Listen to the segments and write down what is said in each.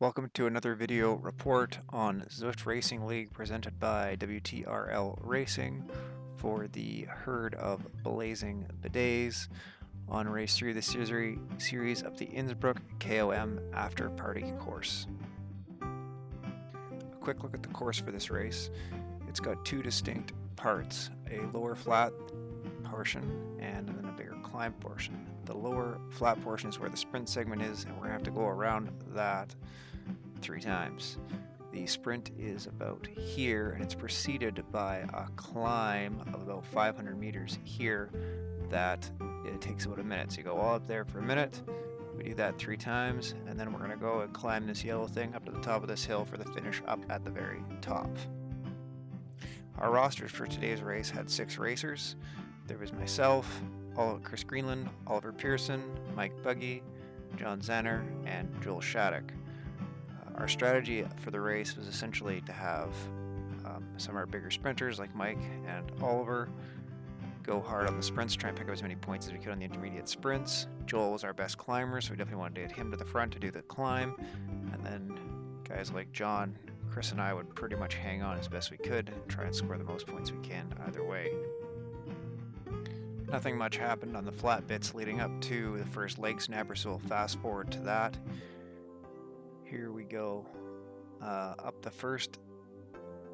Welcome to another video report on Zwift Racing League presented by WTRL Racing for the herd of blazing Bidets on race 3 of the series of the Innsbruck KOM after party course. A quick look at the course for this race. It's got two distinct parts, a lower flat portion and then a bigger climb portion. The lower flat portion is where the sprint segment is, and we're going to have to go around that 3 times. The sprint is about here, and it's preceded by a climb of about 500 meters here that it takes about a minute. So you go all up there for a minute, we do that 3 times, and then we're going to go and climb this yellow thing up to the top of this hill for the finish up at the very top. Our rosters for today's race had 6 racers. There was myself, Chris Greenland, Oliver Pearson, Mike Buggy, John Zanner, and Joel Shattuck. Our strategy for the race was essentially to have some of our bigger sprinters like Mike and Oliver go hard on the sprints, try and pick up as many points as we could on the intermediate sprints. Joel was our best climber, so we definitely wanted to get him to the front to do the climb. And then guys like John, Chris, and I would pretty much hang on as best we could and try and score the most points we can either way. Nothing much happened on the flat bits leading up to the first leg snapper, so we'll fast forward to that. Here we go up the first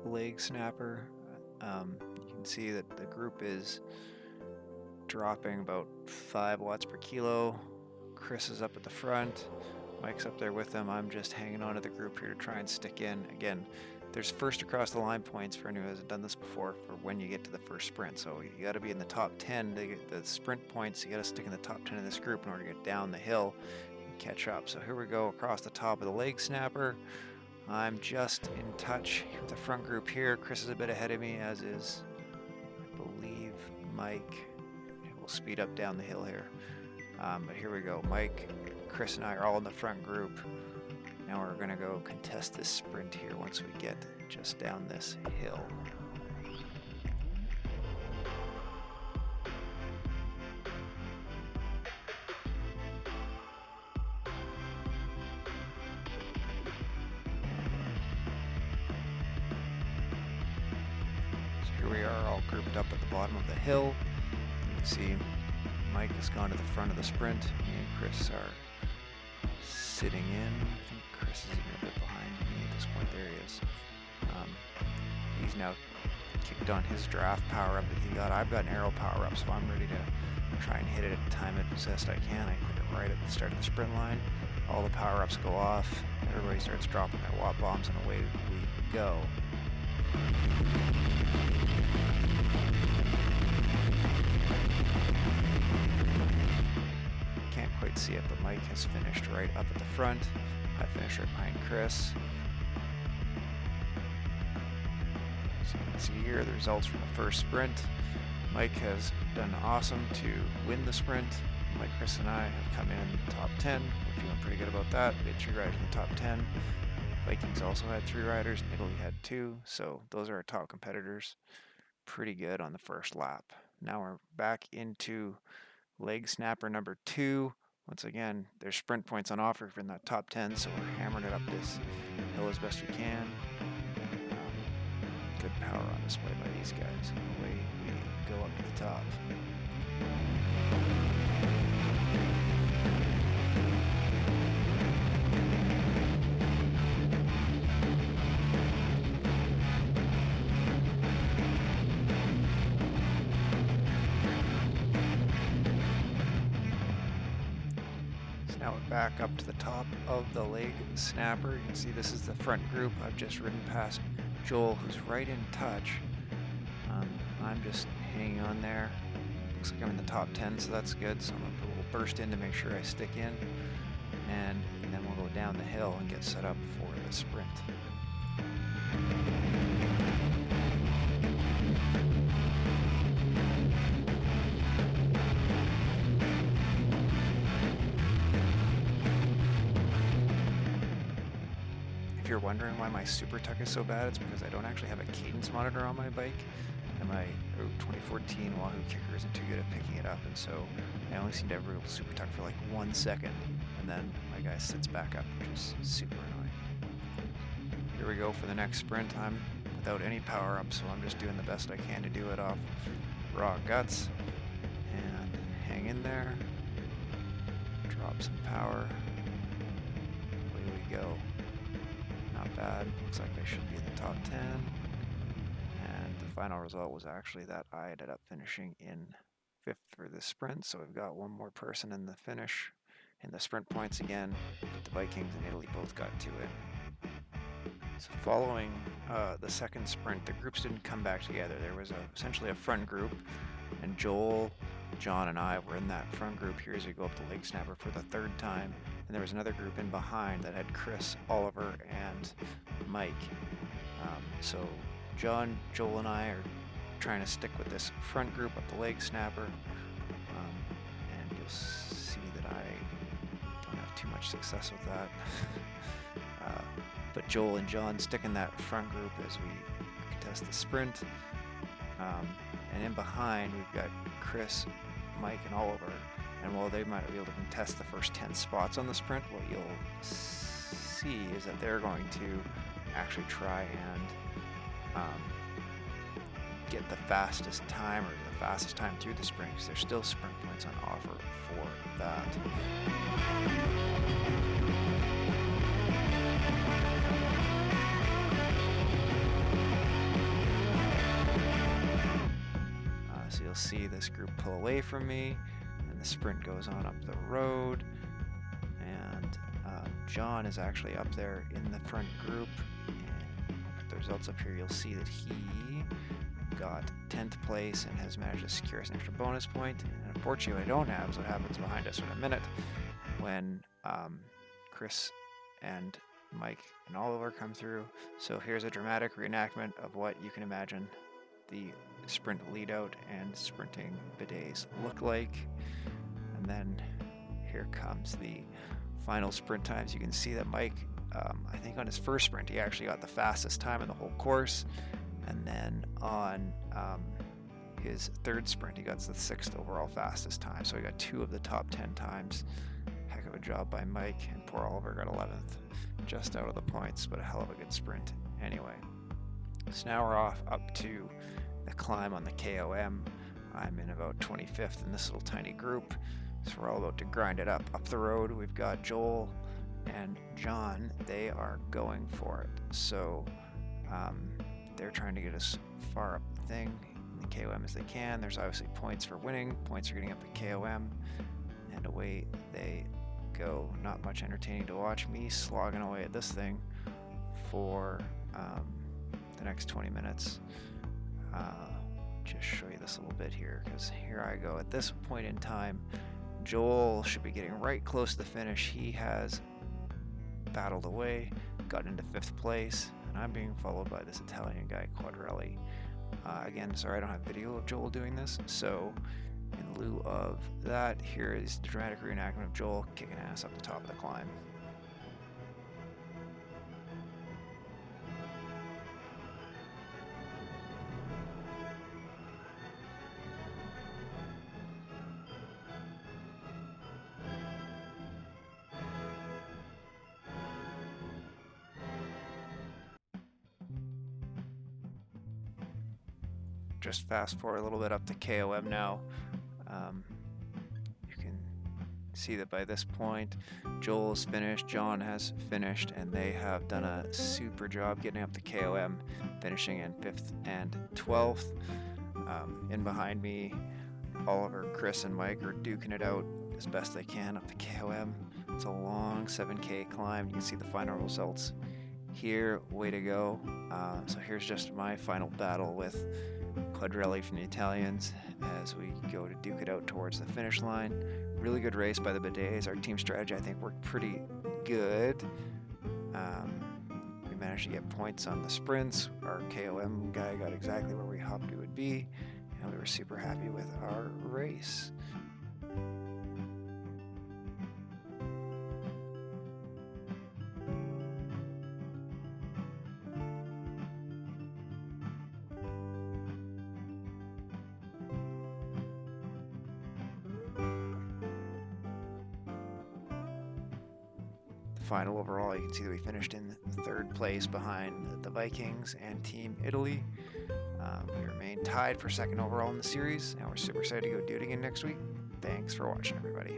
leg snapper. You can see that the group is dropping about 5 watts per kilo. Chris is up at the front. Mike's up there with them. I'm just hanging on to the group here to try and stick in. Again, there's first across the line points for anyone who hasn't done this before for when you get to the first sprint. So you got to be in the top 10 to get the sprint points. You got to stick in the top 10 of this group in order to get down the hill and catch up. So here we go across the top of the leg snapper. I'm just in touch with the front group here. Chris is a bit ahead of me, as is, I believe, Mike. We'll speed up down the hill here. But here we go. Mike, Chris, and I are all in the front group. Now we're going to go contest this sprint here once we get just down this hill. So here we are all grouped up at the bottom of the hill. You can see Mike has gone to the front of the sprint. Me and Chris are sitting in. I think Chris is a bit behind me at this point. There he is. He's now kicked on his draft power up that he got. I've got an arrow power up, so I'm ready to try and hit it and time it as best I can. I click it right at the start of the sprint line. All the power ups go off. Everybody starts dropping their watt bombs, and away we go. Can't quite see it, but Mike has finished right up at the front. I finished right behind Chris. So you can see here the results from the first sprint. Mike has done awesome to win the sprint. Mike, Chris, and I have come in the top 10. We're feeling pretty good about that. We had 3 riders in the top 10. Vikings also had 3 riders, and Italy had 2. So those are our top competitors. Pretty good on the first lap. Now we're back into leg snapper number 2. Once again, there's sprint points on offer for in that top 10, so we're hammering it up this hill as best we can. Good power on display by these guys. Away we go up to the top. Now we're back up to the top of the leg snapper. You can see this is the front group. I've just ridden past Joel, who's right in touch. I'm just hanging on there. Looks like I'm in the top 10, so that's good. So I'm going to put a little burst in to make sure I stick in. And then we'll go down the hill and get set up for the sprint. If you're wondering why my super tuck is so bad, it's because I don't actually have a cadence monitor on my bike, and my 2014 Wahoo kicker isn't too good at picking it up, and so I only seem to ever be able to super tuck for like 1 second, and then my guy sits back up, which is super annoying. we go for the next sprint. I'm without any power up, so I'm just doing the best I can to do it off raw guts. And hang in there. Drop some power. Away we go. Not bad. Looks like I should be in the top 10. And the final result was actually that I ended up finishing in 5th for this sprint. So we've got one more person in the finish in the sprint points again. But the Vikings and Italy both got to it. So following the second sprint, the groups didn't come back together. There was essentially a front group, and Joel, John, and I were in that front group here as we go up the leg snapper for the 3rd time. And there was another group in behind that had Chris, Oliver, and Mike. So John, Joel, and I are trying to stick with this front group up the leg snapper. And you'll see that I don't have too much success with that. But Joel and John stick in that front group as we contest the sprint. And in behind, we've got Chris, Mike, and Oliver. And while they might be able to contest the first 10 spots on the sprint, what you'll see is that they're going to actually try and get the fastest time, or the fastest time through the sprint, because there's still sprint points on offer for that. So you'll see this group pull away from me, and the sprint goes on up the road, and John is actually up there in the front group, and with the results up here, you'll see that he got 10th place and has managed to secure us an extra bonus point. And unfortunately, what I don't have is what happens behind us in a minute when Chris and Mike and Oliver come through. So here's a dramatic reenactment of what you can imagine the sprint lead out and sprinting bidets look like. And then here comes the final sprint times. You can see that Mike, I think on his first sprint, he actually got the fastest time in the whole course. And then on his 3rd sprint, he got the 6th overall fastest time. So he got 2 of the top 10 times. Heck of a job by Mike, and poor Oliver got 11th. Just out of the points, but a hell of a good sprint anyway. So now we're off up to the climb on the KOM. I'm in about 25th in this little tiny group. So we're all about to grind it up the road. We've got Joel and John. They are going for it. So they're trying to get as far up the thing in the KOM as they can. There's obviously points for winning, points for getting up the KOM, and away they go. Not much entertaining to watch me slogging away at this thing for the next 20 minutes. Just show you this a little bit here, because here I go. At this point in time, Joel should be getting right close to the finish. He has battled away, got into 5th place, and I'm being followed by this Italian guy, Quadrelli. Again, sorry I don't have video of Joel doing this, so in lieu of that, here is the dramatic reenactment of Joel kicking ass up the top of the climb. Just fast forward a little bit up to KOM now. You can see that by this point, Joel's finished, John has finished, and they have done a super job getting up to KOM, finishing in 5th and 12th. In behind me, Oliver, Chris, and Mike are duking it out as best they can up the KOM. It's a long 7K climb. You can see the final results here. Way to go. So here's just my final battle with Quadrelli from the Italians as we go to duke it out towards the finish line. Really good race by the Bidets. Our team strategy, I think, worked pretty good. We managed to get points on the sprints. Our KOM guy got exactly where we hoped he would be, and we were super happy with our race. final overall, you can see that we finished in 3rd place behind the Vikings and Team Italy. We remain tied for 2nd overall in the series, and we're super excited to go do it again next week. Thanks for watching, everybody.